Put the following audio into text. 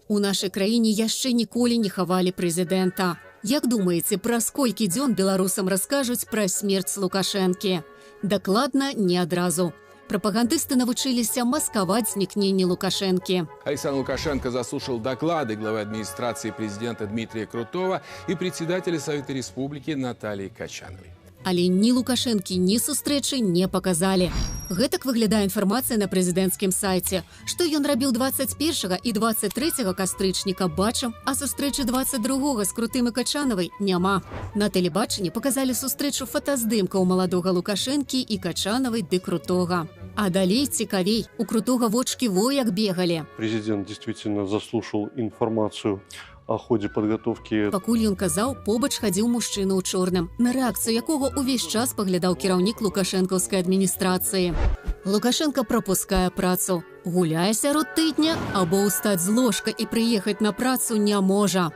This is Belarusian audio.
У нашай краіне яшчэ ніколі не хавалі прэзідэнта. Як думаеце, праз колькі дзён беларусам раскажуць пра смерць Лукашэнкі? Дакладна не адразу. Пропагандисты навучились маскировать зникнение Лукашенки. Александр Лукашенко заслушал доклады главы администрации президента Дмитрия Крутого и председателя Совета Республики Натальи Качановой. Але ні Лукашэнкі, ні сустрэчы не показалі. Гэтак выглядае інфармацыя на прэзідэнцкім сайце. Што ён рабіў 21 і 23 кастрычніка, бачым, а сустрэчы 22 з Крутым і Качанавай няма. На тэлебачанні показалі сустрэчу фотаздымкаў маладога Лукашэнкі і Качанавай ды Крутога. А далей цікавей, у Крутога вочки во як бегалі. Президент действительно заслушал информацию о ходе подготовки. Пакуль ён казаў, побач хадзіў мужчына ў чорным, на рэакцыю якога ўвесь час паглядаў кіраўнік лукашэнкаўскай адміністрацыі. Лукашенко пропускае працу. Гуляе сярод тыдня або ўстаць з ложка і прыехаць на працу не можа.